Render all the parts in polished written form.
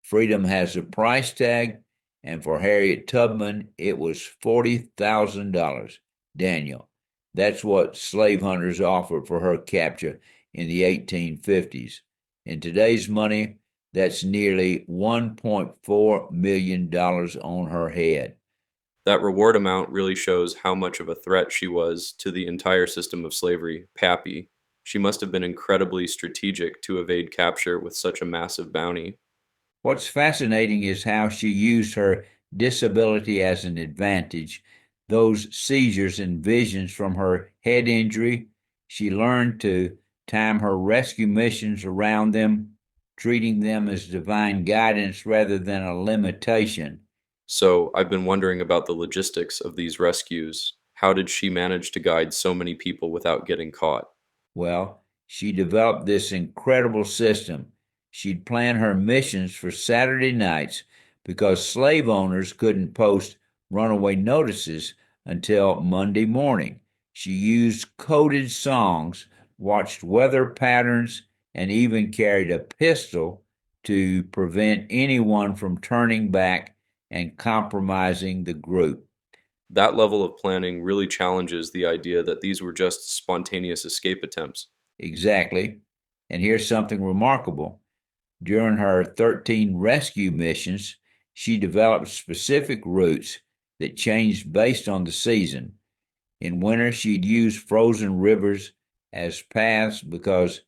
Freedom has a price tag, and for Harriet Tubman, it was $40,000. Daniel, that's what slave hunters offered for her capture in the 1850s. In today's money, that's nearly $1.4 million on her head. That reward amount really shows how much of a threat she was to the entire system of slavery, PAPPY. She must have been incredibly strategic to evade capture with such a massive bounty. What's fascinating is how she used her disability as an advantage. Those seizures and visions from her head injury, she learned to time her rescue missions around them, treating them as divine guidance rather than a limitation. So I've been wondering about the logistics of these rescues. How did she manage to guide so many people without getting caught? Well, she developed this incredible system. She'd plan her missions for Saturday nights because slave owners couldn't post runaway notices until Monday morning. She used coded songs, watched weather patterns, and even carried a pistol to prevent anyone from turning back and compromising the group. That level of planning really challenges the idea that these were just spontaneous escape attempts. Exactly. And here's something remarkable. During her 13 rescue missions, she developed specific routes that changed based on the season. In winter, she'd use frozen rivers as paths because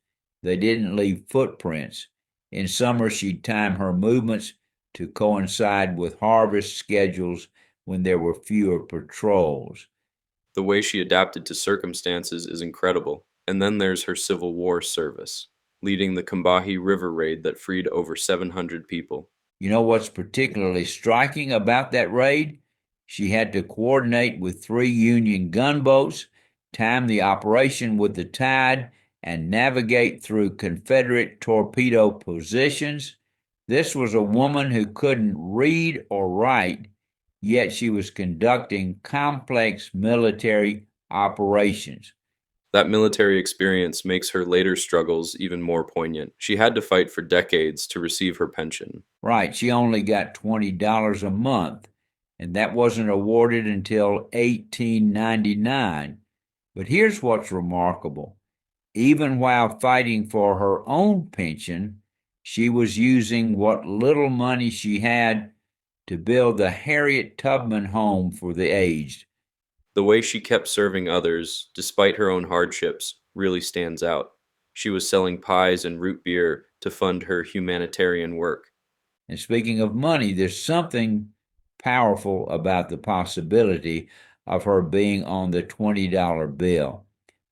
they didn't leave footprints. In summer, she'd time her movements to coincide with harvest schedules when there were fewer patrols. The way she adapted to circumstances is incredible. And then there's her Civil War service, leading the Combahee River raid that freed over 700 people. You know what's particularly striking about that raid? She had to coordinate with three Union gunboats, time the operation with the tide, and navigate through Confederate torpedo positions. This was a woman who couldn't read or write, yet she was conducting complex military operations. That military experience makes her later struggles even more poignant. She had to fight for decades to receive her pension. Right, she only got $20 a month, and that wasn't awarded until 1899. But here's what's remarkable. Even while fighting for her own pension, she was using what little money she had to build the Harriet Tubman Home for the Aged. The way she kept serving others, despite her own hardships, really stands out. She was selling pies and root beer to fund her humanitarian work. And speaking of money, there's something powerful about the possibility of her being on the $20 bill.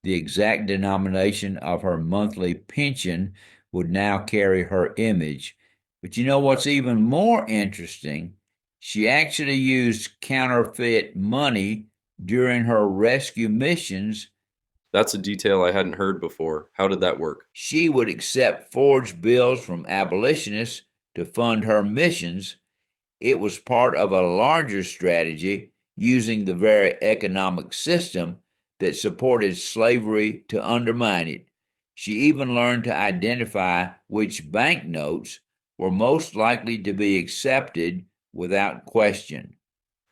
The exact denomination of her monthly pension would now carry her image. But you know what's even more interesting? She actually used counterfeit money during her rescue missions. That's a detail I hadn't heard before. How did that work? She would accept forged bills from abolitionists to fund her missions. It was part of a larger strategy using the very economic system that supported slavery to undermine it. She even learned to identify which banknotes were most likely to be accepted without question.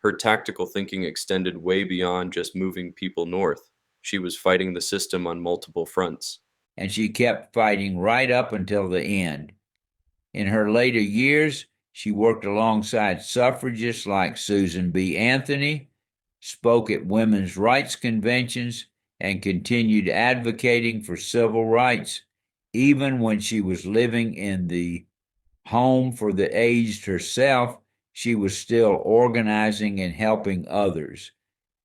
Her tactical thinking extended way beyond just moving people north. She was fighting the system on multiple fronts. And she kept fighting right up until the end. In her later years, she worked alongside suffragists like Susan B. Anthony, spoke at women's rights conventions, and continued advocating for civil rights, even when she was living in the home for the aged herself. She was still organizing and helping others.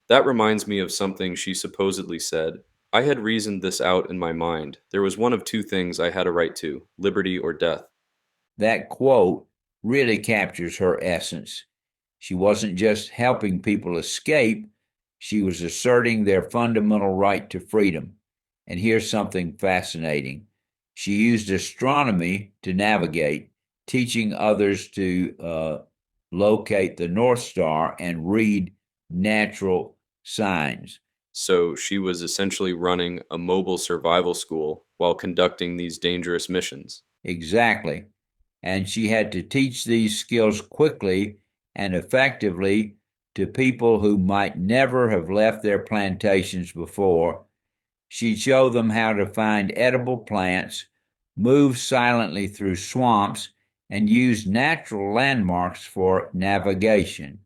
That reminds me of something she supposedly said. I had reasoned this out in my mind. There was one of two things I had a right to: liberty or death. That quote really captures her essence. She wasn't just helping people escape, she was asserting their fundamental right to freedom. And here's something fascinating. She used astronomy to navigate, teaching others to locate the North Star and read natural signs. So she was essentially running a mobile survival school while conducting these dangerous missions. Exactly. and she had to teach these skills quickly and effectively to people who might never have left their plantations before. She'd show them how to find edible plants, move silently through swamps, and use natural landmarks for navigation.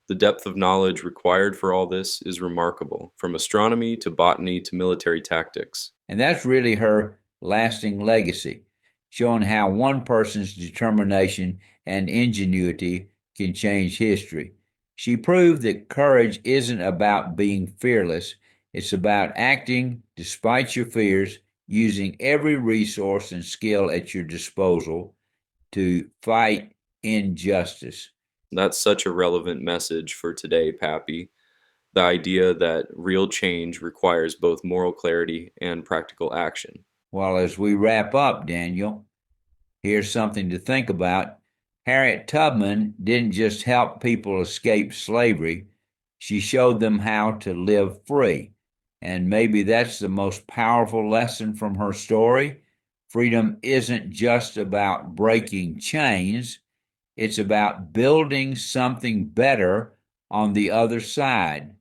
The depth of knowledge required for all this is remarkable, from astronomy to botany to military tactics. And that's really her lasting legacy, showing how one person's determination and ingenuity can change history. She proved that courage isn't about being fearless, it's about acting despite your fears, using every resource and skill at your disposal to fight injustice. That's such a relevant message for today, Pappy. The idea that real change requires both moral clarity and practical action. Well, as we wrap up, Daniel, here's something to think about. Harriet Tubman didn't just help people escape slavery, she showed them how to live free. And maybe that's the most powerful lesson from her story. Freedom isn't just about breaking chains, it's about building something better on the other side.